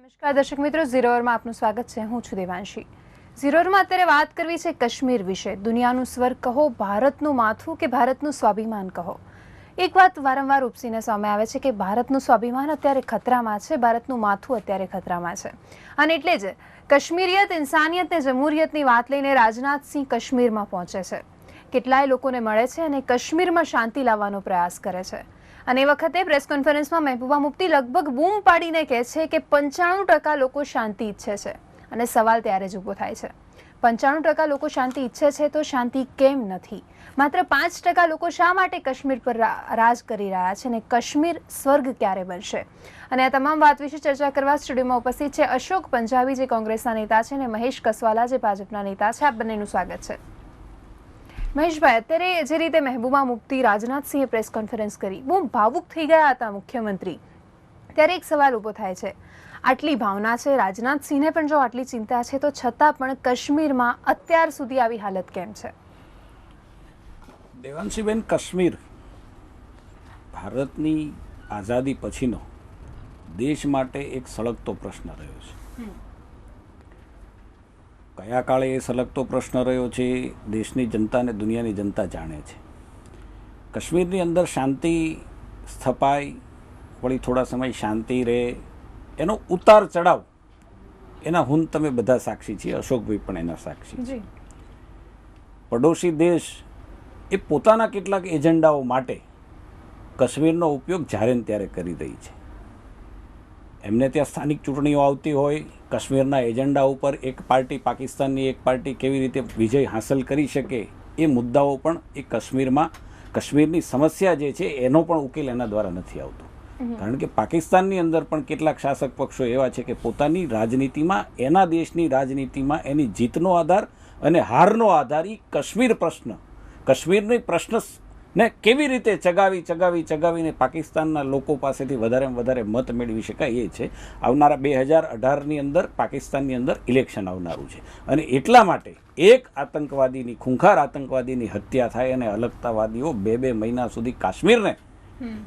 નમસ્કાર દર્શક મિત્રો, ઝીરો અવરમાં આપનું સ્વાગત છે. હું છું દેવાંશી. ઝીરો અવરમાં અત્યારે વાત કરવી છે કાશ્મીર વિશે. દુનિયાનું સ્વર કહો, ભારતનું માથું કે ભારતનું સ્વાભિમાન કહો. એક વાત વારંવાર ઉપસીને સામે આવે છે કે ભારતનું સ્વાભિમાન અત્યારે ખતરામાં છે, ભારતનું માથું અત્યારે ખતરામાં છે. અને એટલે જ કાશ્મીરિયત, ઇન્સાનિયત ને જમહુરિયતની વાત લઈને રાજનાથસિંહ કાશ્મીરમાં પહોંચે છે. કેટલાય લોકોને મળે છે અને કાશ્મીરમાં શાંતિ લાવવાનો પ્રયાસ કરે છે. અને એ વખતે પ્રેસ કોન્ફરન્સમાં મહેબૂબા મુફ્તી લગભગ બૂમ પાડીને કહે છે કે 95% લોકો શાંતિ ઈચ્છે છે. અને સવાલ ત્યારે જ ઊભો થાય છે, 95% લોકો શાંતિ ઈચ્છે છે તો શાંતિ કેમ નથી? માત્ર 5% લોકો શા માટે કાશ્મીર પર રાજ કરી રહ્યા છે અને કાશ્મીર સ્વર્ગ ક્યારે બનશે? અને આ તમામ વાત વિશે ચર્ચા કરવા સ્ટુડિયોમાં ઉપસ્થિત છે અશોક પંજાબી, જે કોંગ્રેસના નેતા છે, અને મહેશ કસવાલા, જે ભાજપના નેતા છે. આપ બંનેનું સ્વાગત છે. મહેશભાઈ, અત્યારે જે રીતે મહેબૂબા મુફ્તી, રાજનાથસિંહે પ્રેસ કોન્ફરન્સ કરી, બહુ ભાવુક થઈ ગયા હતા મુખ્યમંત્રી. ત્યારે એક સવાલ ઊભો થાય છે, આટલી ભાવના છે, રાજનાથસિંહને પણ જો આટલી ચિંતા છે, તો છતાં પણ કાશ્મીરમાં અત્યાર સુધી આવી હાલત કેમ છે? દેવાંશીબેન, કાશ્મીર ભારતની આઝાદી પછીનો દેશ માટે એક સળગતો પ્રશ્ન રહ્યો છે. કયા કાળે એ સળગતો પ્રશ્ન રહ્યો છે, દેશની જનતા અને દુનિયાની જનતા જાણે છે. કાશ્મીરની અંદર શાંતિ સ્થપાય, વળી થોડા સમય શાંતિ રહે, એનો ઉતાર ચઢાવ, એના હું તમે બધા સાક્ષી છીએ, અશોકભાઈ પણ એના સાક્ષી છે. પડોશી દેશ એ પોતાના કેટલાક એજન્ડાઓ માટે કાશ્મીરનો ઉપયોગ જ્યારે ને ત્યારે કરી રહી છે. એમને ત્યાં સ્થાનિક ચૂંટણીઓ આવતી હોય, કાશ્મીરના એજન્ડા ઉપર એક પાર્ટી, પાકિસ્તાનની એક પાર્ટી કેવી રીતે વિજય હાંસલ કરી શકે, એ મુદ્દાઓ પણ એ કાશ્મીરની સમસ્યા જે છે એનો પણ ઉકેલ એના દ્વારા નથી આવતો. કારણ કે પાકિસ્તાનની અંદર પણ કેટલાક શાસક પક્ષો એવા છે કે પોતાની રાજનીતિમાં, એના દેશની રાજનીતિમાં એની જીતનો આધાર અને હારનો આધાર એ કાશ્મીરની પ્રશ્ન ને કેવી રીતે ચગાવીને પાકિસ્તાનના લોકો પાસેથી વધારે મત મેળવી શકાય એ છે. આવનારા 2018ની અંદર પાકિસ્તાનની અંદર ઇલેક્શન આવનારું છે, અને એટલા માટે એક આતંકવાદીની, ખૂંખાર આતંકવાદીની હત્યા થાય અને અલગતાવાદીઓ 2 મહિના સુધી કાશ્મીરને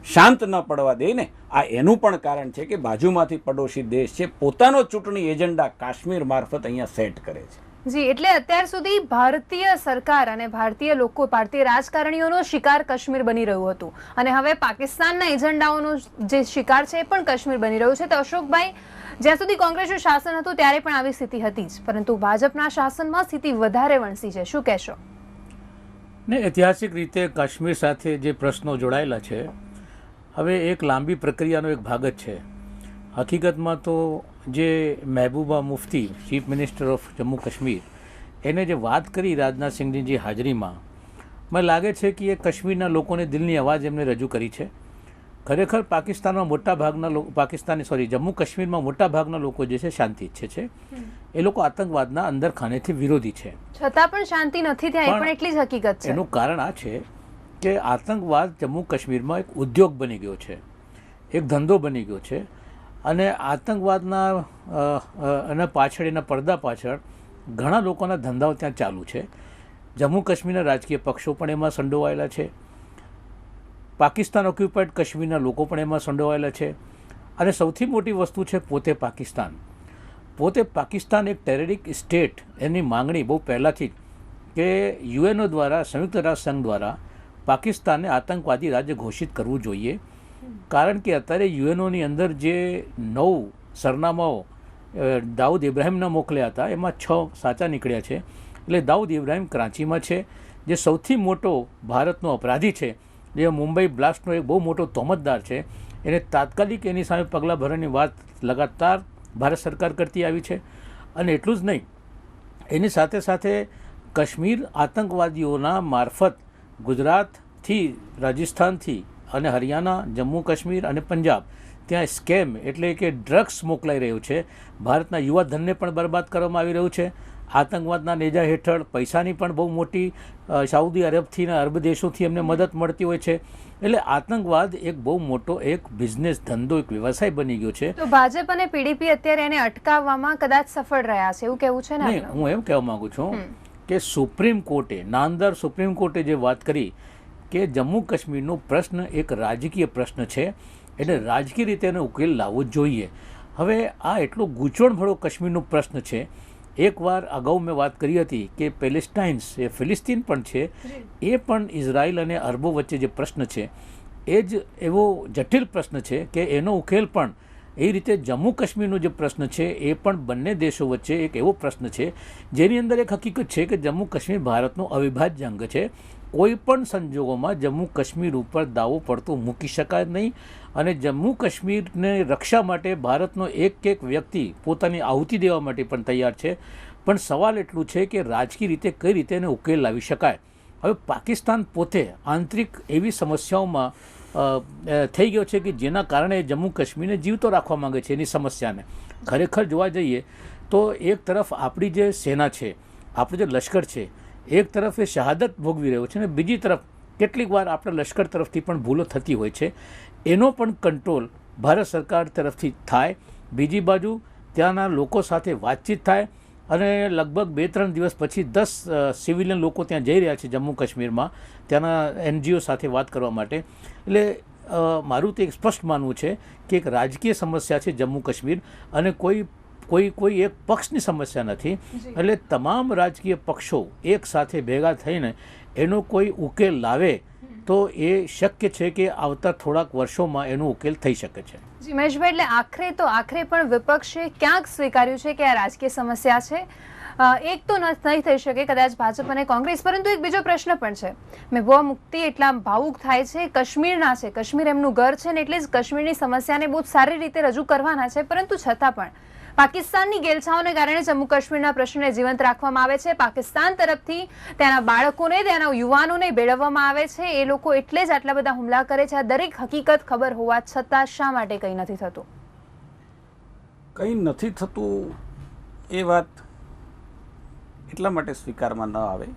શાંત ન પડવા દે ને, આ એનું પણ કારણ છે કે બાજુમાંથી પડોશી દેશ છે પોતાનો ચૂંટણી એજન્ડા કાશ્મીર મારફત અહીંયા સેટ કરે છે. જી, એટલે અત્યાર સુધી ભારતીય સરકાર અને ભારતીય લોકો, ભારતીય રાજકારણીઓનો શિકાર કાશ્મીર બની રહ્યું હતું, અને હવે પાકિસ્તાનના એજન્ડાઓનો જે શિકાર છે એ પણ કાશ્મીર બની રહ્યું છે. તો અશોકભાઈ, જ્યાં સુધી કોંગ્રેસનું શાસન હતું ત્યારે પણ આવી સ્થિતિ હતી જ, પરંતુ ભાજપના શાસનમાં સ્થિતિ વધારે વણસી છે. શું કહેશો? ને ઐતિહાસિક રીતે કાશ્મીર સાથે જે પ્રશ્નો જોડાયેલા છે, હવે એક લાંબી પ્રક્રિયાનો એક ભાગ જ છે. હકીકતમાં તો જે Mehbooba Mufti, chief minister of Jammu Kashmir, એને જે વાત કરી રાજનાથસિંહની જે હાજરીમાં, મને લાગે છે કે એ કાશ્મીરના લોકોને દિલની અવાજ એમને રજૂ કરી છે. ખરેખર પાકિસ્તાનમાં મોટાભાગના લોકો, જમ્મુ કાશ્મીરમાં મોટાભાગના લોકો જે છે શાંતિ ઈચ્છે છે. એ લોકો આતંકવાદના અંદર ખાનેથી વિરોધી છે, છતાં પણ શાંતિ નથી ત્યાં, એ પણ એટલી જ હકીકત છે. એનું કારણ આ છે કે આતંકવાદ જમ્મુ કાશ્મીરમાં એક ઉદ્યોગ બની ગયો છે, એક ધંધો બની ગયો છે, અને આતંકવાદના એના પાછળ, એના પડદા પાછળ ઘણા લોકોના ધંધાઓ ત્યાં ચાલુ છે. જમ્મુ કાશ્મીરના રાજકીય પક્ષો પણ એમાં સંડોવાયેલા છે, પાકિસ્તાન ઓક્યુપાઈડ કાશ્મીરના લોકો પણ એમાં સંડોવાયેલા છે, અને સૌથી મોટી વસ્તુ છે પોતે પાકિસ્તાન એક ટેરરિક સ્ટેટ, એની માંગણી બહુ પહેલાંથી જ કે યુએનઓ દ્વારા, સંયુક્ત રાષ્ટ્ર સંઘ દ્વારા પાકિસ્તાનને આતંકવાદી રાજ્ય ઘોષિત કરવું જોઈએ. કારણ કે અત્યારે યુએનઓની અંદર જે 9 સરનામાઓ દાઉદ ઇબ્રાહિમના મોકલ્યા હતા, એમાં 6 સાચા નીકળ્યા છે. એટલે દાઉદ ઇબ્રાહિમ કરાંચીમાં છે, જે સૌથી મોટો ભારતનો અપરાધી છે, જે મુંબઈ બ્લાસ્ટનો એક બહુ મોટો તોહમતદાર છે. એને તાત્કાલિક એની સામે પગલાં ભરવાની વાત લગાતાર ભારત સરકાર કરતી આવી છે. અને એટલું જ નહીં, એની સાથે સાથે કાશ્મીર આતંકવાદીઓના મારફત ગુજરાતથી, રાજસ્થાનથી અને હરિયાણા, જમ્મુ કાશ્મીર અને પંજાબ ત્યાં સ્કેમ એટલે કે ડ્રગ્સ મોકલાઈ રહ્યું છે. ભારતના યુવા ધનને પણ બરબાદ કરવામાં આવી રહ્યું છે. આતંકવાદના નેજા હેઠળ પૈસાની પણ બહુ મોટી સાઉદી અરબથી અને અરબ દેશોથી એમને મદદ મળતી હોય છે. એટલે આતંકવાદ એક બહુ મોટો એક બિઝનેસ, ધંધો, એક વ્યવસાય બની ગયો છે. તો ભાજપ અને પીડીપી અત્યારે એને અટકાવવામાં કદાચ સફળ રહ્યા છે, એવું કહેવું છે ને? હું એમ કહેવા માંગુ છું કે સુપ્રીમ કોર્ટે, નામદાર સુપ્રીમ કોર્ટે જે વાત કરી કે જમ્મુ કાશ્મીરનો પ્રશ્ન એક રાજકીય પ્રશ્ન છે, એટલે રાજકીય રીતે એનો ઉકેલ લાવવો જોઈએ. હવે આ એટલો ગૂંચવણભરો કાશ્મીરનો પ્રશ્ન છે. એકવાર અગાઉ મેં વાત કરી હતી કે પેલેસ્ટાઇન્સ એ ફિલિસ્તીન પણ છે, એ પણ ઇઝરાયલ અને અરબો વચ્ચે જે પ્રશ્ન છે એ જ એવો જટિલ પ્રશ્ન છે કે એનો ઉકેલ પણ એ રીતે જમ્મુ કાશ્મીરનો જે પ્રશ્ન છે એ પણ બંને દેશો વચ્ચે એક એવો પ્રશ્ન છે જેની અંદર એક હકીકત છે કે જમ્મુ કાશ્મીર ભારતનો અવિભાજ્ય અંગ છે. કોઈ પણ સંજોગોમાં જમ્મુ કાશ્મીર ઉપર દાવો પડતો મૂકી શકાય નહીં અને જમ્મુ કાશ્મીરને રક્ષા માટે ભારતનો એક વ્યક્તિ પોતાની આહુતિ દેવા માટે પણ તૈયાર છે. પણ સવાલ એટલું છે કે રાજકીય રીતે કઈ રીતે એને ઉકેલ લાવી શકાય. હવે પાકિસ્તાન પોતે આંતરિક એવી સમસ્યાઓમાં થઈ ગયો છે કે જેના કારણે જમ્મુ કાશ્મીરને જીવતો રાખવા માંગે છે એની સમસ્યાને. ખરેખર જોવા જઈએ તો એક તરફ આપણી જે સેના છે, આપણું જે લશ્કર છે, એક તરફ એ શહાદત ભોગવી રહ્યો છે અને બીજી તરફ કેટલીક વાર આપણા લશ્કર તરફથી પણ ભૂલો થતી હોય છે. એનો પણ કંટ્રોલ ભારત સરકાર તરફથી થાય. બીજી બાજુ ત્યાંના લોકો સાથે વાતચીત થાય અને લગભગ 2-3 દિવસ પછી 10 સિવિલિયન લોકો ત્યાં જઈ રહ્યા છે જમ્મુ કાશ્મીરમાં ત્યાંના NGO સાથે વાત કરવા માટે. એટલે મારું તો એક સ્પષ્ટ માનવું છે કે એક રાજકીય સમસ્યા છે જમ્મુ કાશ્મીર અને કોઈ એક પક્ષની સમસ્યા નથી. એટલે તમામ રાજકીય પક્ષો એક સાથે ભેગા થઈને એનો કોઈ ઉકેલ લાવે તો એ શક્ય છે કે આવતા થોડાક વર્ષોમાં એનો ઉકેલ થઈ શકે છે. જી મહેશભાઈ, એટલે આખરે પણ વિપક્ષે ક્યાંક સ્વીકાર્યું છે કે આ રાજકીય સમસ્યા છે. એક તો નહીં થઈ શકે કદાચ ભાજપ અને કોંગ્રેસ, પરંતુ એક બીજો પ્રશ્ન પણ છે. મહેબૂબા મુફ્તી એટલા ભાવુક થાય છે, કાશ્મીરના છે, કાશ્મીર એમનું ઘર છે ને એટલે જ કાશ્મીરની સમસ્યાને બહુ સારી રીતે રજૂ કરવાના છે. પરંતુ છતાં પણ પાકિસ્તાનની ગેલછાઓને કારણે જમ્મુ કાશ્મીરના પ્રશ્નને જીવંત રાખવામાં આવે છે. પાકિસ્તાન તરફથી ત્યાંના બાળકોને, ત્યાંના યુવાનોને ભેળવવામાં આવે છે. એ લોકો એટલે જ આટલા બધા હુમલા કરે છે. આ દરેક હકીકત ખબર હોવા છતાં શા માટે કંઈ નથી થતું? કંઈ નથી થતું એ વાત એટલા માટે સ્વીકારમાં ન આવે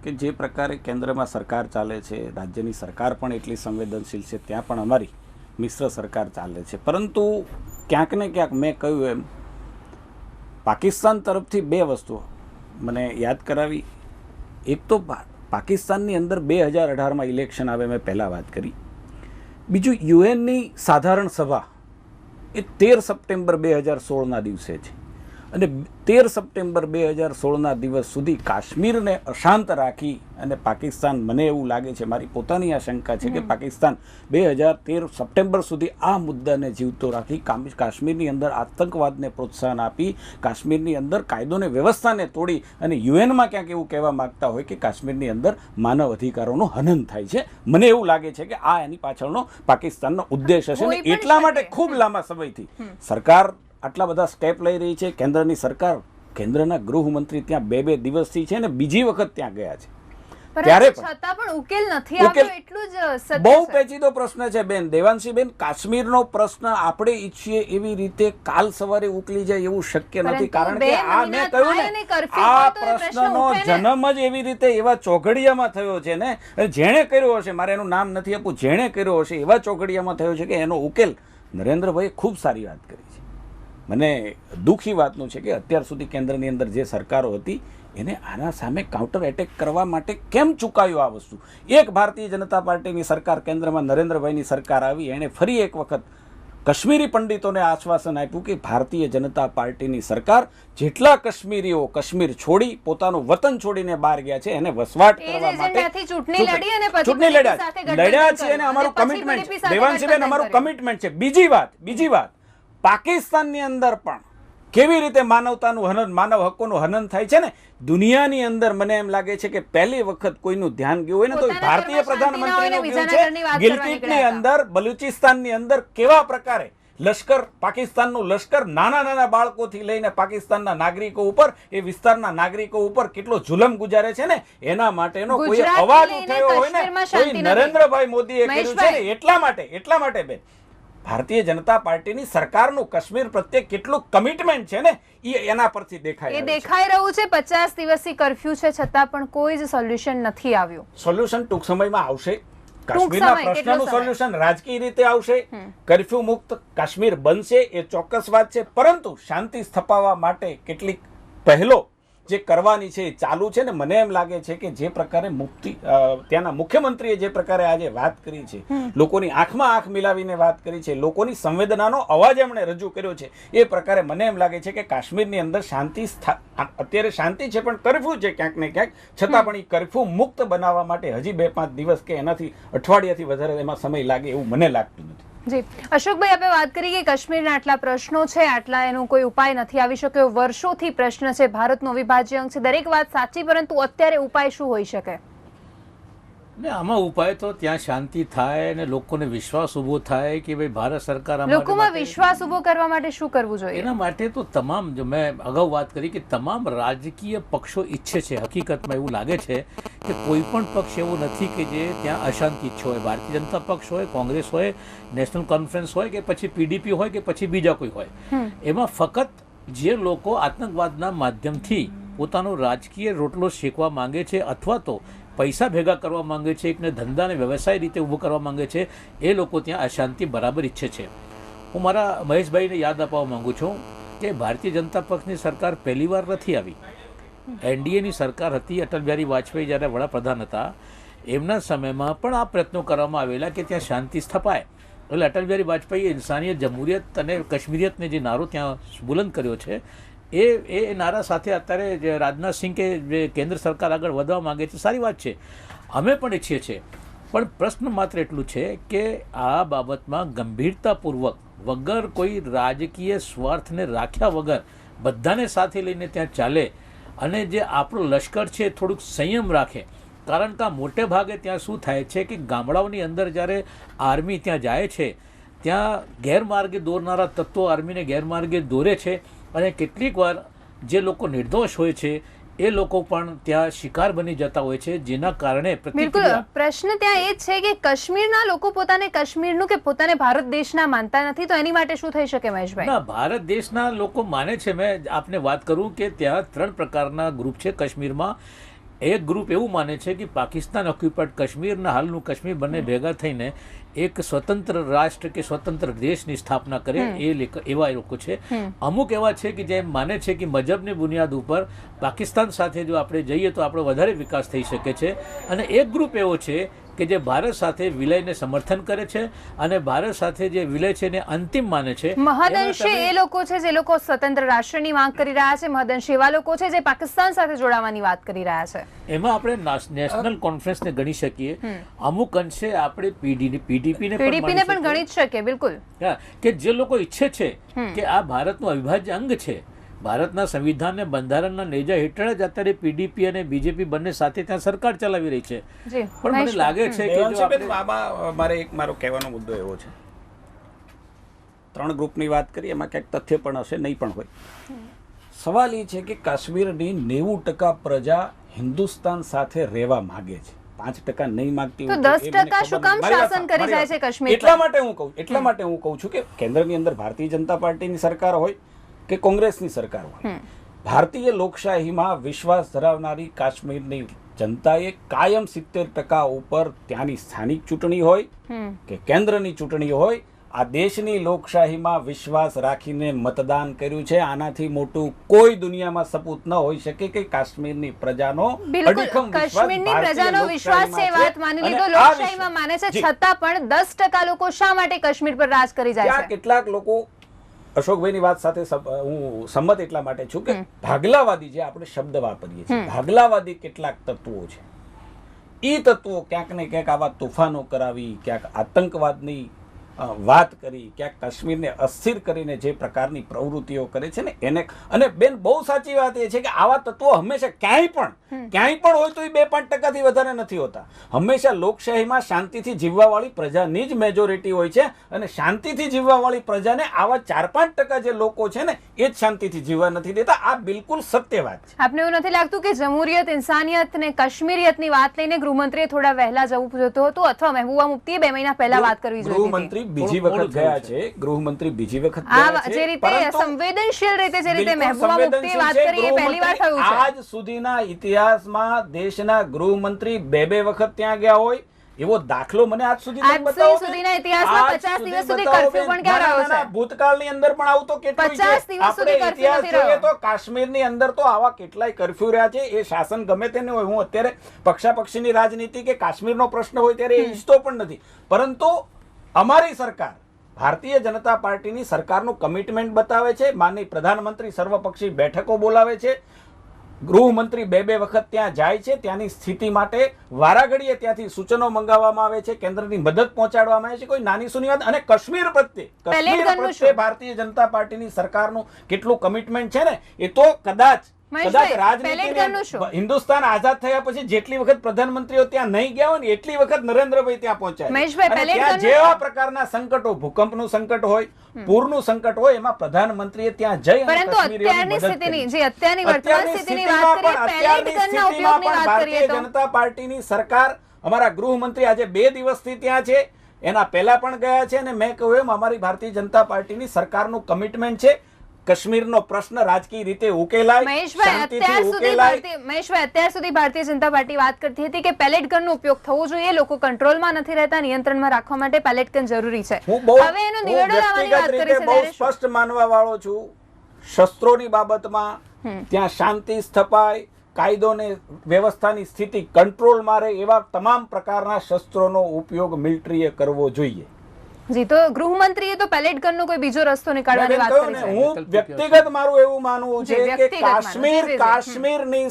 કે જે પ્રકારે કેન્દ્રમાં સરકાર ચાલે છે, રાજ્યની સરકાર પણ એટલી સંવેદનશીલ છે, ત્યાં પણ અમારી મિશ્ર સરકાર ચાલે છે. પરંતુ ક્યાંક ને ક્યાંક મેં કહ્યું એમ પાકિસ્તાન તરફથી બે વસ્તુઓ મને યાદ કરાવી. એક તો પાકિસ્તાનની અંદર 2018માં ઇલેક્શન આવે, મેં પહેલાં વાત કરી. બીજું યુએનની સાધારણ સભા એ 13 સપ્ટેમ્બર 2016ના દિવસે છે અને 13 સપ્ટેમ્બર 2016ના દિવસ સુધી કાશ્મીરને અશાંત રાખી અને પાકિસ્તાન, મને એવું લાગે છે, મારી પોતાની આ શંકા છે કે પાકિસ્તાન 2013 સપ્ટેમ્બર સુધી આ મુદ્દાને જીવતો રાખી કાશ્મીરની અંદર આતંકવાદને પ્રોત્સાહન આપી, કાશ્મીરની અંદર કાયદોને વ્યવસ્થાને તોડી અને યુએનમાં ક્યાંક એવું કહેવા માગતા હોય કે કાશ્મીરની અંદર માનવ અધિકારોનું હનન થાય છે. મને એવું લાગે છે કે આ એની પાછળનો પાકિસ્તાનનો ઉદ્દેશ હશે અને એટલા માટે ખૂબ લાંબા સમયથી સરકાર આટલા બધા સ્ટેપ લઈ રહી છે. કેન્દ્રની સરકાર, કેન્દ્રના ગૃહમંત્રી ત્યાં 2 દિવસથી છે ને બીજી વખત ત્યાં ગયા છે. ત્યારે પણ ઉકેલ નથી આવ્યો. એટલું જ સત્ય બહુ પેચીદો પ્રશ્ન છે બેન દેવાંશીબેન. કાશ્મીરનો પ્રશ્ન આપણે ઈચ્છીએ એવી રીતે કાલ સવારે ઉકલી જાય એવું શક્ય નથી. કારણ કે આ મેં કહ્યું ને, આ પ્રશ્નનો જન્મ જ એવી રીતે એવા ચોઘડિયામાં થયો છે ને, જેણે કર્યો હશે, મારે એનું નામ નથી આપવું, જેણે કર્યો હશે એવા ચોઘડિયામાં થયો છે કે એનો ઉકેલ નરેન્દ્રભાઈએ ખૂબ સારી વાત કરી છે. મને દુઃખી વાતનું છે કે અત્યાર સુધી કેન્દ્રની અંદર જે સરકારો હતી એને આના સામે કાઉન્ટર એટેક કરવા માટે કેમ ચૂકાયો આ વસ્તુ? એક ભારતીય જનતા પાર્ટીની સરકાર, કેન્દ્રમાં નરેન્દ્રભાઈની સરકાર આવી, એણે ફરી એક વખત કાશ્મીરી પંડિતોને આશ્વાસન આપ્યું કે ભારતીય જનતા પાર્ટીની સરકાર જેટલા કાશ્મીરીઓ કાશ્મીર છોડી પોતાનું વતન છોડીને બહાર ગયા છે એને વસવાટ કરવા માટે ચૂંટણી લડ્યા છે અને અમારું કમિટમેન્ટ છે. દેવાંશીબેન, અમારું કમિટમેન્ટ છે. બીજી વાત પાકિસ્તાનની અંદર પણ કેવી રીતે માનવતાનું હનન, માનવ હકોનું હનન થાય છે ને, દુનિયાની અંદર મને એમ લાગે છે કે પહેલી વખત કોઈનું ધ્યાન ગયું હોય ને તો ભારતીય પ્રધાનમંત્રીનું ગયું છે. ગિલગિટની અંદર, બલુચિસ્તાનની અંદર કેવા પ્રકારે લશ્કર, પાકિસ્તાનનું લશ્કર નાના બાળકોથી લઈને પાકિસ્તાનના નાગરિકો ઉપર, એ વિસ્તારના નાગરિકો ઉપર કેટલો જુલમ ગુજારે છે ને, એના માટેનો કોઈ અવાજ ઉઠાવ્યો હોય ને, કોઈ નરેન્દ્રભાઈ મોદીએ કર્યું છે ને, એટલા માટે બેન ભારતીય જનતા પાર્ટીની સરકારનું કાશ્મીર પ્રત્યે કેટલું કમિટમેન્ટ છે ને એના પરથી દેખાઈ રહ્યું છે. 50 દિવસથી કર્ફ્યુ છે છતાં પણ કોઈ જ સોલ્યુશન નથી આવ્યું. સોલ્યુશન ટૂંક સમયમાં આવશે. કાશ્મીરના પ્રશ્નનું સોલ્યુશન રાજકીય રીતે આવશે. કર્ફ્યુ મુક્ત કાશ્મીર બનશે એ ચોક્કસ વાત છે. પરંતુ શાંતિ સ્થપાવવા માટે કેટલીક પહેલો જે કરવાની છે એ ચાલુ છે ને મને એમ લાગે છે કે જે પ્રકારે ત્યાંના મુખ્યમંત્રીએ જે પ્રકારે આજે વાત કરી છે, લોકોની આંખમાં આંખ મિલાવીને વાત કરી છે, લોકોની સંવેદનાનો અવાજ એમણે રજૂ કર્યો છે, એ પ્રકારે મને એમ લાગે છે કે કાશ્મીરની અંદર અત્યારે શાંતિ છે પણ કર્ફ્યુ છે ક્યાંક ને ક્યાંક, છતાં પણ એ કર્ફ્યુ મુક્ત બનાવવા માટે હજી 2-5 દિવસ કે એનાથી અઠવાડિયાથી વધારે એમાં સમય લાગે એવું મને લાગતું નથી. જી અશોકભાઈ, આપણે વાત કરી કે કાશ્મીરના આટલા પ્રશ્નો છે, આટલા એનો કોઈ ઉપાય નથી આવી શક્યો, વર્ષોથી પ્રશ્ન છે, ભારતનો અવિભાજ્ય અંગ છે, દરેક વાત સાચી, પરંતુ અત્યારે ઉપાય શું હોઈ શકે? ને આમાં ઉપાય તો ત્યાં શાંતિ થાય અને લોકોને વિશ્વાસ ઊભો થાય કે ભાઈ ભારત સરકાર લોકોમાં વિશ્વાસ ઊભો કરવા માટે શું કરવું જોઈએ? એના માટે તો તમામ, જો મેં અગાઉ વાત કરી કે તમામ રાજકીય પક્ષો ઈચ્છે છે, હકીકતમાં એવું લાગે છે કે કોઈ પણ પક્ષ એવો નથી કે જે ત્યાં અશાંતિ ઈચ્છો હોય. ભારતીય જનતા પક્ષ હોય, કોંગ્રેસ હોય, નેશનલ કોન્ફરન્સ હોય કે પછી પીડીપી હોય કે પછી બીજા કોઈ હોય, એમાં ફક્ત જે લોકો આતંકવાદના માધ્યમથી પોતાનો રાજકીય રોટલો શેકવા માંગે છે અથવા તો પૈસા ભેગા કરવા માંગે છે, એકને ધંધાને વ્યવસાય રીતે ઊભો કરવા માંગે છે, એ લોકો ત્યાં અશાંતિ બરાબર ઈચ્છે છે. હું મારા મહેશભાઈને યાદ અપાવવા માંગુ છું કે ભારતીય જનતા પક્ષની સરકાર પહેલીવાર નથી આવી. એનડીએની સરકાર હતી, અટલ બિહારી વાજપેયી જ્યારે વડાપ્રધાન હતા એમના સમયમાં પણ આ પ્રયત્નો કરવામાં આવેલા કે ત્યાં શાંતિ સ્થપાય. એટલે અટલ બિહારી વાજપેયીએ ઇન્સાનિયત, જમહુરિયત અને કશ્મીરિયતને જે નારો ત્યાં બુલંદ કર્યો છે, એ નારા સાથે અત્યારે રાજનાથસિંહ કે જે કેન્દ્ર સરકાર આગળ વધવા માંગે છે, સારી વાત છે, અમે પણ ઈચ્છીએ છીએ. પણ પ્રશ્ન માત્ર એટલું છે કે આ બાબતમાં ગંભીરતાપૂર્વક, વગર કોઈ રાજકીય સ્વાર્થને રાખ્યા વગર બધાને સાથે લઈને ત્યાં ચાલે અને જે આપણો લશ્કર છે થોડુંક સંયમ રાખે. કારણ કે આ મોટે ભાગે ત્યાં શું થાય છે કે ગામડાઓની અંદર જ્યારે આર્મી ત્યાં જાય છે, ત્યાં ગેરમાર્ગે દોરનારા તત્વો આર્મીને ગેરમાર્ગે દોરે છે અને કેટલીક વાર જે લોકો નિર્દોષ હોય છે એ લોકો પણ ત્યાં શિકાર બની જતા હોય છે, જેના કારણે બિલકુલ પ્રશ્ન ત્યાં એ છે કે કાશ્મીરના લોકો પોતાને કાશ્મીરનું કે પોતાને ભારત દેશના માનતા નથી, તો એની માટે શું થઈ શકે મહેશભાઈ? ના, ભારત દેશના લોકો માને છે. મેં આપને વાત કરું કે ત્યાં 3 પ્રકારના ગ્રુપ છે કાશ્મીરમાં. એક ગ્રુપ એવું માને છે કે પાકિસ્તાન ઓક્યુપાઈડ કાશ્મીરના હાલનું કાશ્મીર બંને ભેગા થઈને એક સ્વતંત્ર રાષ્ટ્ર કે સ્વતંત્ર દેશની સ્થાપના કરે, એવા લોકો છે. અમુક એવા છે કે જે માને છે કે મજહબની બુનિયાદ ઉપર પાકિસ્તાન સાથે જો આપણે જઈએ તો આપણો વધારે વિકાસ થઈ શકે છે. અને એક ગ્રુપ એવો છે કે જે ભારત સાથે વિલયને સમર્થન કરે છે અને ભારત સાથે જે વિલય છે એને અંતિમ માને છે. મહદઅંશે એ લોકો છે જે લોકો સ્વતંત્ર રાષ્ટ્રની માંગ કરી રહ્યા છે, મહદઅંશે એવા લોકો છે જે પાકિસ્તાન સાથે જોડાવાની વાત કરી રહ્યા છે. એમાં આપણે નેશનલ કોન્ફરન્સને ગણી શકીએ, અમુક અંશે આપણે પીડીપીને પણ ગણી જ શકીએ. બિલકુલ, કે જે લોકો ઈચ્છે છે કે આ ભારતનું અવિભાજ્ય અંગ છે, ભારતના સંવિધાન ને બંધારણના નેજા હેઠળ જ અત્યારે પીડીપી અને બીજેપી બંને સાથે ત્યાં સરકાર ચલાવી રહી છે. પણ મને લાગે છે કે જો આમાં મારો કહેવાનો મુદ્દો એવો છે, 3 ગ્રુપની વાત કરી, એમાં ક્યાંક તથ્ય પણ હશે, નહીં પણ હોય. સવાલ એ છે કે કાશ્મીરની 90% પ્રજા હિન્દુસ્તાન સાથે રહેવા માંગે છે, 5% નહીં માંગતી. તો 10% શું કામ શાસન કરી જાય છે કાશ્મીર? એટલા માટે હું કહું છું કે કેન્દ્રની અંદર ભારતીય જનતા પાર્ટીની સરકાર હોય કે કોંગ્રેસની સરકાર હોય, ભારતીય લોકશાહીમાં વિશ્વાસ ધરાવનારી કાશ્મીરની જનતાએ કાયમ 70% ઉપર ત્યાંની સ્થાનિક ચૂંટણી હોય કે કેન્દ્રની ચૂંટણી હોય, આ દેશની લોકશાહીમાં વિશ્વાસ રાખીને મતદાન કર્યું છે. આનાથી મોટું કોઈ દુનિયામાં સપૂત ન હોઈ શકે કે કાશ્મીરની પ્રજાનો અડીખમ કાશ્મીરની પ્રજાનો વિશ્વાસ છે, વાત માની લીધો, લોકશાહીમાં માને છે, છતાં પણ 10% લોકો શા માટે કાશ્મીર પર રાજ કરી જાય છે? કેટલાક લોકો, અશોકભાઈની વાત સાથે હું સંમત એટલા માટે છું કે ભાગલાવાદી, જે આપણે શબ્દ વાપરીએ છીએ, ભાગલાવાદી કેટલાક તત્વો છે, એ તત્વો ક્યાંક ને ક્યાંક આવા તોફાનો કરાવી, ક્યાંક આતંકવાદની વાત કરી, ક્યાંક કાશ્મીરને અસ્થિર કરીને જે પ્રકારની પ્રવૃત્તિઓ કરે છે ને એને, અને બેન બહુ સાચી વાત એ છે કે આવા તત્વો હંમેશા ક્યાંય પણ હોય તો એ 2-5% થી વધારે નથી હોતા. હંમેશા લોકશાહીમાં શાંતિથી જીવવા વાળી પ્રજાની જ મેજોરિટી હોય છે, અને શાંતિથી જીવવા વાળી પ્રજાને આવા 4-5% જે લોકો છે ને એ જ શાંતિથી જીવવા નથી દેતા. આ બિલકુલ સત્ય વાત છે. આપને એવું નથી લાગતું કે જમહુરિયત, ઇન્સાનિયત ને કાશ્મીરિયતની વાત લઈને ગૃહમંત્રીએ થોડા વહેલા જવું જોઈતું હતું, અથવા મહેબૂબા મુફ્તીએ 2 મહિના પહેલા વાત કરવી જોઈએ? ગૃહમંત્રી બીજી વખત ગયા છે, ગૃહમંત્રી બીજી વખત ગયા છે, જે રીતે સંવેદનશીલ રીતે જે રીતે મહેબૂબા મુફ્તીએ વાત કરી એ પહેલી વાર થયું છે. આજ સુધીના ઇતિહાસમાં દેશના ગૃહમંત્રી 2 વખત ત્યાં ગયા હોય એવો દાખલો મને આજ સુધી તમે આજ બતાવો બેન. સુધીના ઇતિહાસમાં આજ 50 સુધી દિવસ સુધી બતાવો કર્ફ્યુ બેન. પણ ક્યાં ના, ના, રહ્યો ના, છે? ભૂતકાળની અંદર પણ આવું તો કેટલું 50 દિવસ સુધી આપણે કર્ફ્યુ ઇતિહાસ નથી જોઈએ રહ્યો. તો કાશ્મીરની અંદર તો આવા કેટલાય કર્ફ્યુ રહ્યા છે. એ શાસન ગમે તેને હોય, હું અત્યારે પક્ષાપક્ષીની રાજનીતિ કે કાશ્મીરનો પ્રશ્ન હોય ત્યારે એ ઈચ્છતો પણ નથી, પરંતુ અમારી સરકાર ભારતીય જનતા પાર્ટીની સરકારનું કમિટમેન્ટ બતાવે છે. માનનીય પ્રધાનમંત્રી સર્વપક્ષી બેઠકો બોલાવે છે, ગૃહમંત્રી બે વખત ત્યાં જાય છે, ત્યાંની સ્થિતિ માટે વારાઘડીએ ત્યાંથી સૂચનો મંગાવવામાં આવે છે, કેન્દ્રની મદદ પહોંચાડવામાં આવે છે. કોઈ નાની સૂની વાત. અને કાશ્મીર પેલેટગનનું પ્રત્યે ભારતીય જનતા પાર્ટીની સરકારનું કેટલું કમિટમેન્ટ છે ને, એ તો કદાચ મહેશભાઈ, પેલેટગનનું શું? હિન્દુસ્તાન આઝાદ થયા પછી જેટલી વખત પ્રધાનમંત્રીઓ ત્યાં નહીં ગયા હોય ને એટલી વખત નરેન્દ્રભાઈ ત્યાં પહોંચ્યા. મહેશભાઈ, અને ત્યાં પેલેટગનનું જેવા શું? પ્રકારના સંકટો, ભૂકંપનું સંકટ હોય, પૂરનું સંકટ હોય, એમાં પ્રધાનમંત્રીએ ત્યાં જઈ અને પરંતુ કાશ્મીરીઓની અત્યારની મદદ સ્થિતિની કરી. જે અત્યારની વર્તમાન સ્થિતિની વાત કરીએ, પેલેટગનના ઉપયોગની વાત કરીએ ભારતીય તો જનતા પાર્ટીની સરકાર, અમારા ગૃહમંત્રી આજે 2 દિવસથી ત્યાં છે, એના પહેલા પણ ગયા છે, અને મેં કહ્યું એમ અમારી ભારતીય જનતા પાર્ટીની સરકારનું કમિટમેન્ટ છે કાશ્મીરનો પ્રશ્ન રાજકીય રીતે ઉકેલાય, મહેશભાઈ, શાંતિથી ઉકેલાય. અત્યાર સુધી ભારતીય જનતા પાર્ટી વાત કરતી હતી કે પેલેટ ગનનો ઉપયોગ થવો જોઈએ, લોકો કંટ્રોલમાં નથી રહેતા, નિયંત્રણમાં રાખવા માટે પેલેટ ગન જરૂરી છે. હું બહુ હવે એનો નિવેડો લાવવાની વાત વ્યક્તિગત કરી રીતે છે બહુ ત્યારે શું? સ્પષ્ટ માનવા વાળો છું. શસ્ત્રોની બાબતમાં ત્યાં શાંતિ સ્થપાય, કાયદોને વ્યવસ્થાની સ્થિતિ કંટ્રોલમાં રહે, એવા તમામ પ્રકારના શસ્ત્રોનો ઉપયોગ મિલિટરીએ કરવો જોઈએ. જી, તો ગૃહમંત્રીએ તો પેલેટ ગનનો કોઈ બીજો રસ્તો નીકાળવાની વાત કહ્યું કરી ને, છે. હું વ્યક્તિગત મારું એવું માનવું જી, છે કે વ્યક્તિગત માનવું. જી, જી. કાશ્મીરની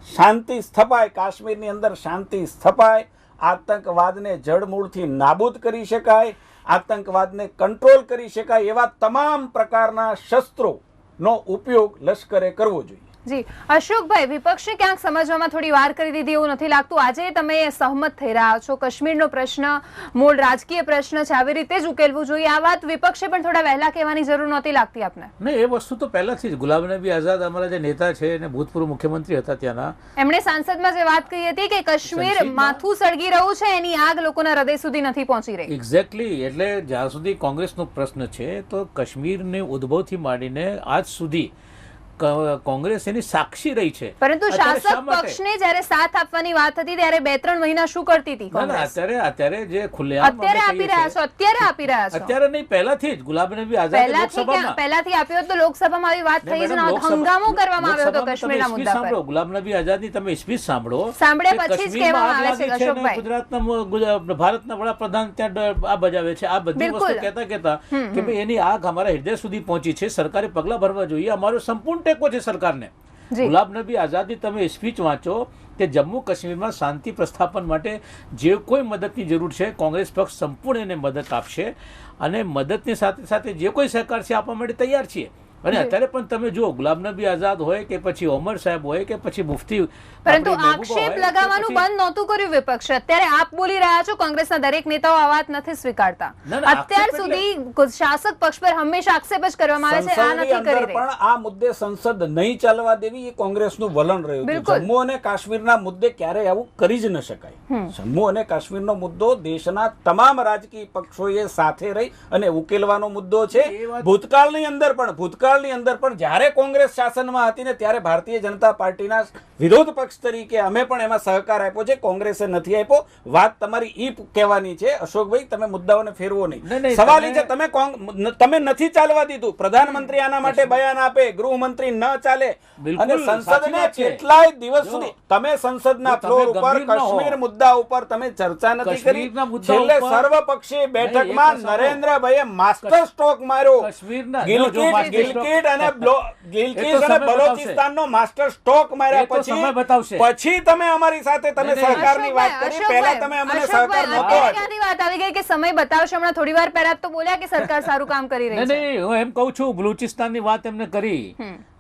શાંતિ સ્થપાય, કાશ્મીરની અંદર શાંતિ સ્થપાય, આતંકવાદને જડમૂળથી નાબૂદ કરી શકાય, આતંકવાદને કંટ્રોલ કરી શકાય, એવા તમામ પ્રકારના શસ્ત્રોનો ઉપયોગ લશ્કરે કરવો જોઈએ. જી, અશોકભાઈ, વિપક્ષે ક્યાંક સમજવામાં થોડી વાર કરી દીધી એવું નથી લાગતું? આજે તમે સહમત થઈ રહ્યા છો કાશ્મીરનો પ્રશ્ન મૂળ રાજકીય પ્રશ્ન છે, આવી રીતે જ ઉકેલવું જોઈએ, આ વાત વિપક્ષે પણ થોડા વહેલા કહેવાની જરૂર નહોતી લાગતી આપને? નહીં, એ વસ્તુ તો પહેલાથી જ ગુલામ નબી આઝાદ અમારા જે નેતા છે અને ભૂતપૂર્વ મુખ્યમંત્રી હતા ત્યાંના, એમણે સંસદમાં જે વાત કહી હતી કે કાશ્મીર સંસદમાં? માથું સળગી રહ્યું છે, એની આગ લોકોના હૃદય સુધી નથી પહોંચી રહી. એક્ઝેક્ટલી. એટલે જ્યાં સુધી કોંગ્રેસનો પ્રશ્ન છે તો કાશ્મીરની ઉદ્ભવથી માંડીને આજ સુધી કોંગ્રેસ એની સાક્ષી રહી છે. પરંતુ અત્યારે શાસક શા માટે? પક્ષને જ્યારે સાથ આપવાની વાત હતી ત્યારે 2-3 મહિના શું કરતી હતી ના, ના, કોંગ્રેસ? અત્યારે જે ખુલ્લેઆમ અત્યારે અમે આપી કહીએ રહ્યા છીએ, છો, અત્યારે આપી રહ્યા છો. અત્યારે નહીં, પહેલાથી જ ગુલામ નબી આઝાદ લોકસભામાં પહેલાથી આપ્યો તો લોકસભામાં આવી વાત થઈ જ ન હોત. હંગામો કરવામાં આવ્યો હતો કાશ્મીરના મુદ્દા પર. ગુલામ નબી આઝાદની તમે સ્પીચ સાંભળો, સાંભળ્યા કે પછી જ કાશ્મીરમાં કહેવામાં આવે છે આગ લાગી છે ને અશોકભાઈ. ભારતના વડાપ્રધાન ત્યાં આ બજાવે છે, આ બધી બિલકુલ. વસ્તુ કહેતા કે ભાઈ એની આગ અમારા હૃદય સુધી પહોંચી છે, સરકારે પગલાં ભરવા જોઈએ, અમારો સંપૂર્ણ ટેકો છે સરકારને. જી. ગુલામ નબી આઝાદની તમે સ્પીચ વાંચો કે જમ્મુ કાશ્મીરમાં શાંતિ પ્રસ્થાપન માટે જે કોઈ મદદની જરૂર છે કોંગ્રેસ પક્ષ સંપૂર્ણ એને મદદ આપશે, અને મદદની સાથે સાથે જે કોઈ સહકાર છે આપવા માટે તૈયાર છીએ. અને અત્યારે પણ તમે જુઓ, ગુલામ નબી આઝાદ હોય કે પછી ઓમર સાહેબ હોય કે પછી મુફ્તી, પરંતુ આપણી મહેબૂબા આક્ષેપ હોય કે લગાવવાનું પછી- બંધ નહોતું કર્યું વિપક્ષે. અત્યારે આપ બોલી રહ્યા છો, કોંગ્રેસના દરેક નેતાઓ આ વાત નથી સ્વીકારતા. ના, ના, અત્યાર આક્ષેપ સુધી શાસક પક્ષ પર હંમેશા આક્ષેપ જ કરવામાં આવે છે, આ સંસદની નથી અંદર કરી રહી. પણ આ મુદ્દે સંસદ નહીં ચાલવા દેવી એ કોંગ્રેસનું વલણ રહ્યું છે. બિલકુલ. જમ્મુ અને કાશ્મીરના મુદ્દે ક્યારેય આવું કરી જ ન શકાય. જમ્મુ અને કાશ્મીરનો મુદ્દો દેશના તમામ રાજકીય પક્ષોએ સાથે રહી અને ઉકેલવાનો મુદ્દો છે. એ વાત- ભૂતકાળની અંદર પણ જ્યારે કોંગ્રેસ શાસનમાં હતી ને ત્યારે ભારતીય જનતા પાર્ટીના વિરોધ પક્ષ તરીકે અમે પણ એમાં સહકાર આપ્યો છે, કોંગ્રેસે નથી આપ્યો. વાત તમારી ઈ કહેવાની છે અશોકભાઈ, તમે મુદ્દાઓને ફેરવો નહીં. નહીં, સવાલ તમે- ઈ છે તમે નથી ચાલવા દીધું. પ્રધાનમંત્રી આના માટે બયાન આપે, ગૃહમંત્રી ન ચાલે, બિલકુલ, અને સાચી સંસદને વાત છે. કેટલાય દિવસ જો, સુધી તમે સંસદના જો તમે ફ્લોર ઉપર ગંભીર ન હો. કાશ્મીર મુદ્દા ઉપર તમે ચર્ચા નથી કરી. કાશ્મીરના મુદ્દા છેલ્લે ઉપર- સર્વપક્ષીય બેઠકમાં નહીં, એક વસ્તુ નરેન્દ્રભાઈએ માસ્ટર સ્ટ્રોક માર્યો. કાશ્મીરના- ગિલગિટ જો માસ્ટર સ્ટ્રોક- ગિલગિટ અને ગિલગિટ એ તો અને સમય બલોચિસ્તાનનો માસ્ટર સ્ટ્રોક માર્યા એ તો સમય બતાવશે. પછી તમે અમારી સાથે તમે નહીં, નહીં. સહકારની વાત કરી. પહેલા તમે અમને સહકાર અશોકભાઈ, નહોતો અત્યારે આપ્યો. ક્યાંથી વાત આવી ગઈ કે સમય બતાવશે? હમણાં થોડી વાર પહેલા તો બોલ્યા કે સરકાર સારું કામ કરી રહી નહીં, છે. નહીં, હું એમ કહું છું, બલુચિસ્તાનની વાત એમને કરી.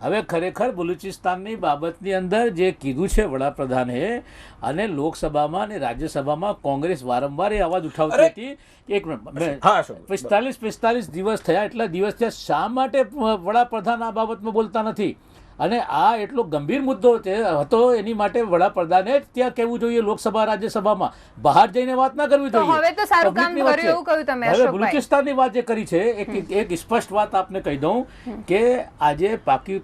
હવે ખરેખર બલુચિસ્તાનની બાબતની અંદર જે કીધું છે વડાપ્રધાને, અને લોકસભામાં અને રાજ્યસભામાં કોંગ્રેસ વારંવાર એ અવાજ ઉઠાવતી અરે! હતી. એક મિનિટ, હા, અશોક. 45 દિવસ થયા, એટલા દિવસ થયા, શા માટે વડાપ્રધાન આ બાબતમાં બોલતા નથી? અને આ એટલો ગંભીર મુદ્દો હતો, એની માટે વડાપ્રધાને જ ત્યાં કહેવું જોઈએ લોકસભા રાજ્યસભામાં, બહાર જઈને વાત ના કરવી તો જોઈએ. હવે તો સારું કામ પબ્લિકની વચ્ચે. કર્યું એવું કહ્યું તમે, હવે અશોકભાઈ. બલુચિસ્તાનની વાત જે કરી છે, એક સ્પષ્ટ વાત આપને કહી દઉં કે આજે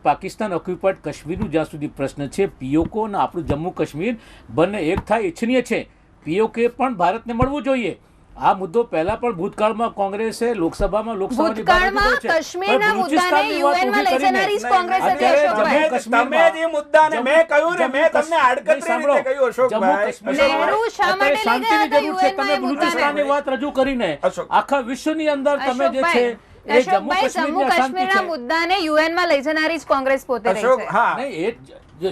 પાકિસ્તાન ઓક્યુપાઈડ કાશ્મીરનું જ્યાં સુધી પ્રશ્ન છે, પીઓકો અને આપણું જમ્મુ કાશ્મીર બંને એક થાય ઈચ્છનીય છે, પીઓકે પણ ભારતને મળવું જોઈએ. આ મુદ્દો પહેલા પણ ભૂતકાળમાં કોંગ્રેસે લોકસભામાં ભૂતકાળમાં કાશ્મીરના મુદ્દાને યુએનમાં લઈ જનારી જ કોંગ્રેસ હતી અશોકભાઈ. તમે જે મુદ્દાને મેં કહ્યું ને, મેં તમને આડકતરી રીતે કહ્યું અશોકભાઈ. નહેરુ શા માટે લઈ ગયા હતા યુએનમાં એ બલુચિસ્તાનની વાત રજૂ કરીને અશોક. આખા વિશ્વની અંદર તમે જે છે એ જમ્મુ જમ્મુ કાશ્મીરના કાશ્મીરના મુદ્દાને યુએનમાં લઈ જનારી જ કોંગ્રેસ પોતે રહી અશોક, છે. હા,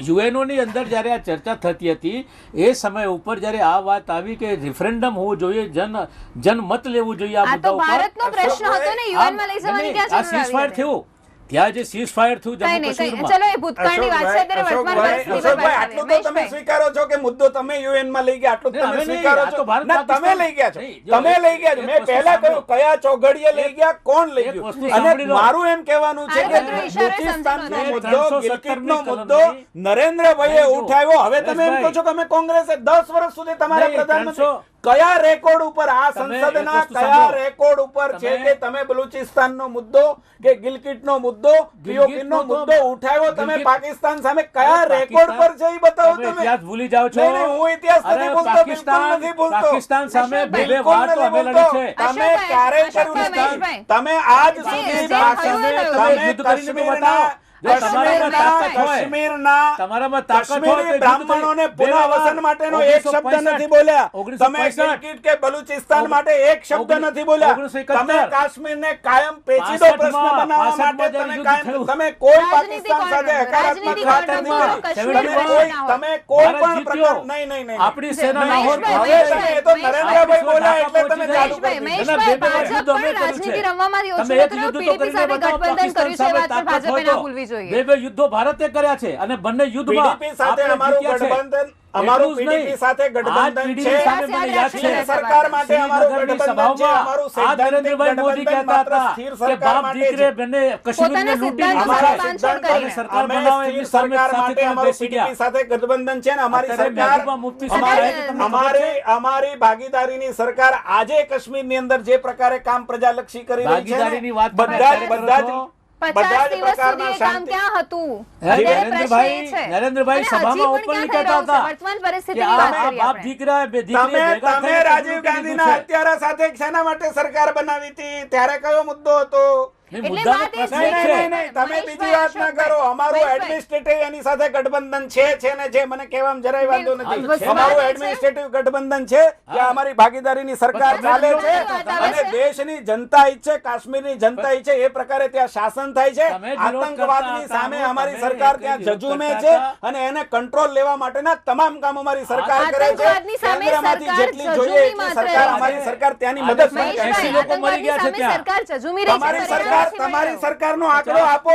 યુએનઓ ની અંદર જ્યારે આ ચર્ચા થતી હતી એ સમય ઉપર જ્યારે આ વાત આવી કે રેફરન્ડમ હોવું જોઈએ, જનમત લેવું જોઈએ આ આ તો મુદ્દા ઉપર, ભારતનો પ્રશ્ન હતો ને યુએનમાં લઈ જવાની ક્યાં આ જરૂર સીઝફાયર આવી થયું, ત્યાં જે સીઝફાયર થયું કઈ જમ્મુ નહીં, કઈ કાશ્મીરમાં, ચલો એ ભૂતકાળની વાત છે. અત્યારે વર્તમાન પરિસ્થિતિ પર અશોકભાઈ, વાત આટલું કરીએ. તો તમે મહેશભાઈ. સ્વીકારો છો કે મુદ્દો તમે યુએન માં લઈ ગયા, આટલું તો નહીં, તમે અમે નહીં, સ્વીકારો આ છો. તો ભારત ના, તમે પાકિસ્તાન લઈ ગયા છો, નહીં, જો તમે લઈ ગયા છો. એક મેં વસ્તુ પહેલા સાંભળો. કહ્યું કયા ચોઘડિયે લઈ ગયા, કોણ લઈ એક ગયું. વસ્તુ અને સાંભળી લો. મારું એમ કહેવાનું છે કે આ બધું ઈશારે બલુચિસ્તાનનો સમજી લો. મુદ્દો, 317 ગિલગિટનો ની મુદ્દો કલમની નરેન્દ્રભાઈએ નહીં, જો. ઉઠાવ્યો. હવે તમે એમ કહો મહેશભાઈ. છો કે અમે કોંગ્રેસે 10 વર્ષ સુધી તમારા નહીં, પ્રધાનમંત્રી 300 કયા રેકોર્ડ ઉપર, આ તમે સંસદના એક વસ્તુ કયા સાંભળો. રેકોર્ડ ઉપર છે તમે- કે તમે બલુચિસ્તાનનો મુદ્દો કે ગિલગિટનો મુદ્દો, પીઓકેનો મુદ્દો ઉઠાવ્યો તમે ગિલગિટ- પાકિસ્તાન સામે? કયા રેકોર્ડ પર છે એ બતાવો તમે તમે. ઇતિહાસ ભૂલી જાઓ છો. નહીં, નહીં, હું ઇતિહાસ અરે નથી ભૂલતો, બિલકુલ નથી ભૂલતો. પાકિસ્તાન સામે બે અશોકભાઈ, વાર તો બિલકુલ અમે નથી લડી છે. ભૂલતો. તમે અશોકભાઈ, ક્યારેય અશોકભાઈ, કર્યું નથી. મહેશભાઈ. તમે આજ જે સુધી થયું તમે યુદ્ધ કરીને તો બતાવો. જો તમારામાં તાકાત હોય, કાશ્મીરના તમારામાં તાકાત હોય તો કાશ્મીરી યુદ્ધ બ્રાહ્મણોને બે વાર પુનઃવસન માટેનો એક શબ્દ 1965 નથી બોલ્યા. 1965 તમે ગિલગિટ કે બલુચિસ્તાન માટે એક શબ્દ નથી બોલ્યા. 1971 તમે કાશ્મીરને કાયમ પેચીદો 65 પ્રશ્ન બનાવવા 65 માટે જ્યારે તમે યુદ્ધ કાયમ થયું. તમે કોઈ રાજનીતિ પાકિસ્તાન કોણ સાથે રમતો? હકારાત્મક રાજનીતિ વાત કોણ નથી રમતો? કરી. કાશ્મીર તમે પ્રશ્ન કોઈ ના તમે કોઈ ભારત પણ જીત્યો. પ્રકાર નહીં નહીં નહીં આપણી સેના મહેશભાઈ, લાહોર હવે ભાગે તમે એ તો નરેન્દ્રભાઈ બોલ્યા એટલે તમે ચાલુ કરી મહેશભાઈ, દીધું. મહેશભાઈ, ભાજપ પણ રાજનીતિ રમવામાંથી ઓછું તમે એક ન યુદ્ધ કર્યું. તો PDP કરીને સાથે બતાવો, ગઠબંધન પાકિસ્તાન કર્યું છે, એ વાત પણ ભાજપે સામે તાકાત હોય ના તો. ભૂલવી જોઈએ. બે યુદ્ધો ભારતે કર્યા છે અને બંને યુદ્ધમાં PDP સાથે આપણે અમારું જીત્યા છે. ગઠબંધન, અમારું એટલું જ PDP નહીં. સાથે આજ ગઠબંધન PDP છે. સાથે મને યાદ છે. સ્થિર સરકાર માટે અમારું શ્રીનગરની ગઠબંધન છે. સભાઓમાં અમારું આ સૈદ્ધાંતિક નરેન્દ્રભાઈ મોદી ગઠબંધન કહેતા માત્ર હતા સ્થિર કે સરકાર બાપ માટે દીકરે છે. બંને કાશ્મીરને પોતાના લૂંટી સિદ્ધાંતો અમારા સાથે લીધું બાંધછોડ છે. કરીને. સરકાર અમે બનાવો સ્થિર એમની સરકાર સાથે માટે તમે અમારું બેસી PDP ગયા. સાથે ગઠબંધન છે ને અમારી અત્યારે સરકાર મહેબૂબા મુફ્તી અમારી- સાહેબ તમને અમારી ભાગીદારીની સરકાર આજે કાશ્મીરની અંદર જે પ્રકારે કામ પ્રજાલક્ષી કરી રહી છે ભાગીદારીની ને, વાત તમે બધા જ અત્યારે બધા કરો જ છો. 50 દિવસ પ્રકારના સુધી એ કામ શાંતિ- ક્યાં હતું? હે, અત્યારે પ્રશ્ન એ નરેન્દ્રભાઈ- છે. નરેન્દ્રભાઈ અને સભામાં હજી પણ openly ક્યાં થઈ રહ્યું કહેતા હતા છે? વર્તમાન કે પરિસ્થિતિની આ વાત આ કરીએ બાપ આપણે. દીકરા બે દીકરી તમે ભેગા તમે થઈને રાજીવ લૂંટી ગાંધીના લીધું છે. હત્યારા સાથે શેના માટે સરકાર બનાવી હતી? ત્યારે કયો મુદ્દો હતો? નહીં, એટલે મુદ્દાનો વાત એ પ્રશ્ન છે એ કે છે. નહીં, તમે મહેશભાઈ, બીજી વાત ના કરો. અમારું મહેશભાઈ. એડમિનિસ્ટ્રેટિવ એની સાથે ગઠબંધન છે ને જે મને કહેવામાં જરાય વાંધો નથી. બસ અમારું વાત એ છે. એડમિનિસ્ટ્રેટિવ ગઠબંધન છે કે હા. અમારી ભાગીદારીની સરકાર તમે ચાલે જોડે છે વાત આવે અને છે. દેશની જનતા ઈચ્છે, કાશ્મીરની જનતા ઈચ્છે એ પ્રકારે ત્યાં શાસન થાય છે. તમે વિરોધ આતંકવાદની કરતા સામે હતા, અમારી તમે સરકાર કઈ ત્યાં વિરોધ જજુમે કરતા છે હતા? અને એને કંટ્રોલ લેવા માટેના તમામ કામ અમારી સરકાર કરે છે. આતંકવાદની સામે કેન્દ્રમાંથી સરકાર જેટલી જોઈએ જજુમી એટલી માત્ર સરકાર રહી અમારી છે. સરકાર ત્યાંની આજે મદદ કરે છે. મહેશભાઈ, 80 લોકો મરી ગયા છે આતંકવાદની ત્યાં. સામે સરકાર જજુમી રહી છે. તમારી પરિણામ સરકાર નથી તમારી મળ્યું. સરકારનો આંકડો આપો.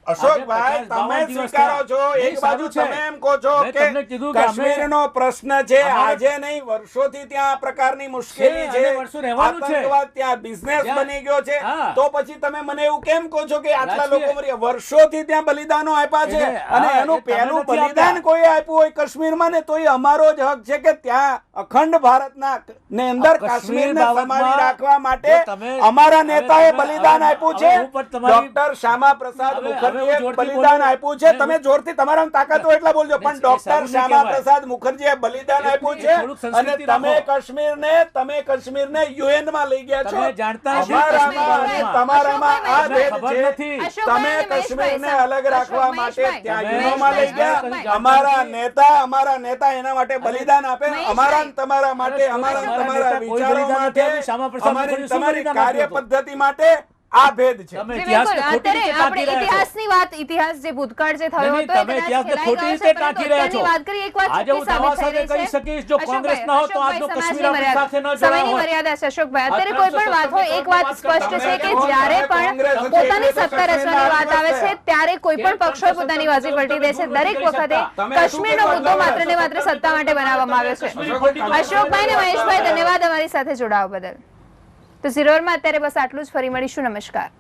અશોકભાઈ, આજે 50-52 તમે દિવસ સ્વીકારો છો, થયા. એક બાજુ નહીં, સારું તમે છે. એમ કહો છો મેં કે તમને કીધું કે અમે- કાશ્મીરનો પ્રશ્ન છે, અમારે- આજે નહીં વર્ષોથી ત્યાં આ પ્રકારની મુશ્કેલી છે, છે, અને વર્ષો રહેવાનું છે. આતંકવાદ ત્યાં બિઝનેસ ત્યાં- બની ગયો છે. હા. તો પછી તમે મને એવું કેમ કહો છો કે આટલા રાજકીય- લોકો મર્યા? વર્ષોથી ત્યાં બલિદાનો આપ્યા છે એને- અને હા, એનું એ તમે પહેલું નથી બલિદાન આપ્યા. કોઈ આપ્યું હોય કાશ્મીરમાં ને તો એ અમારો જ હક છે કે ત્યાં અખંડ ભારતના ને અંદર કાશ્મીર કાશ્મીરને બાબતમાં સમાવી રાખવા માટે જો તમે- અમારા હવે નેતાએ તમે- બલિદાન હવે- આપ્યું હવે છે. હું પણ તમારી- ડોક્ટર શ્યામા પ્રસાદ હવે- હવે મુખર્જીએ હું જોરથી બલિદાન બોલું. આપ્યું છે. નહીં, તમે જોરથી તમારા તાકાત હોય એટલા બોલજો, પણ એ ડોક્ટર સારું નહીં શ્યામા કહેવાય. પ્રસાદ મુખર્જીએ બલિદાન એ આપ્યું થોડુંક છે અને સંસ્કૃતિ તમે રાખો. કાશ્મીરને UN માં લઈ ગયા છો. તમે જાણતા હશો અમારામાં અને કાશ્મીર તમારામાં આ અશોકભાઈ, ભેદ ખબર છે. નથી. અશોકભાઈ તમે અને કાશ્મીરને મહેશભાઈ, અલગ રાખવા અશોક માટે મહેશભાઈ, ત્યાં તમે- યુનોમાં લઈ ગયા. મહેશભાઈ, અમારા નેતા બલિદાન આપે. મહેશભાઈ. અમારા ને તમારા માટે, અરે, અમારા ને તમારા તમારા નેતા કોઈ વિચારો બલિદાન માટે, નથી આપ્યું. શ્યામા પ્રસાદ અમારી મુખર્જી શું તમારી બલિદાન કાર્ય આપ્યું હતું? પદ્ધતિ માટે આ ભેદ છે. તમે જી, ઇતિહાસને બિલકુલ. ખોટી રીતે અત્યારે આપણે ટાંકી રહ્યા છો. ઇતિહાસની વાત, ઇતિહાસ જે ભૂતકાળ જે થયો નહીં, હતો એ તમે કદાચ ઇતિહાસને ખેલાઈ ખોટી ગયો રીતે છે, ટાંકી પરંતુ રહ્યા છો. અત્યારની વાત કરીએ, એક વાત આજે હું ચોખ્ખી દાવા સાબિત થઈ સાથે રહી કહી છે. શકીશ, જો કોંગ્રેસ ન હોત તો આજનો અશોકભાઈ, કાશ્મીર આપણી સમાજની સાથે ન મર્યાદા- જોડાયો સમયની હોત. મર્યાદા છે અશોકભાઈ. અત્યારે આ કોઈ પણ વાત હોય, એક વાત સ્પષ્ટ છે કે જ્યારે પણ પોતાની સત્તા રચવાની વાત આવે છે ત્યારે કોઈ પણ પક્ષો પોતાની બાજી પલટી દે છે. દરેક વખતે કાશ્મીરનો મુદ્દો માત્ર ને માત્ર સત્તા માટે બનાવવામાં આવ્યો છે. અશોકભાઈ ને મહેશભાઈ, ધન્યવાદ અમારી સાથે જોડાવા બદલ. તો ઝીરોરમાં અત્યારે બસ આટલું જ. ફરી મળીશું. નમસ્કાર.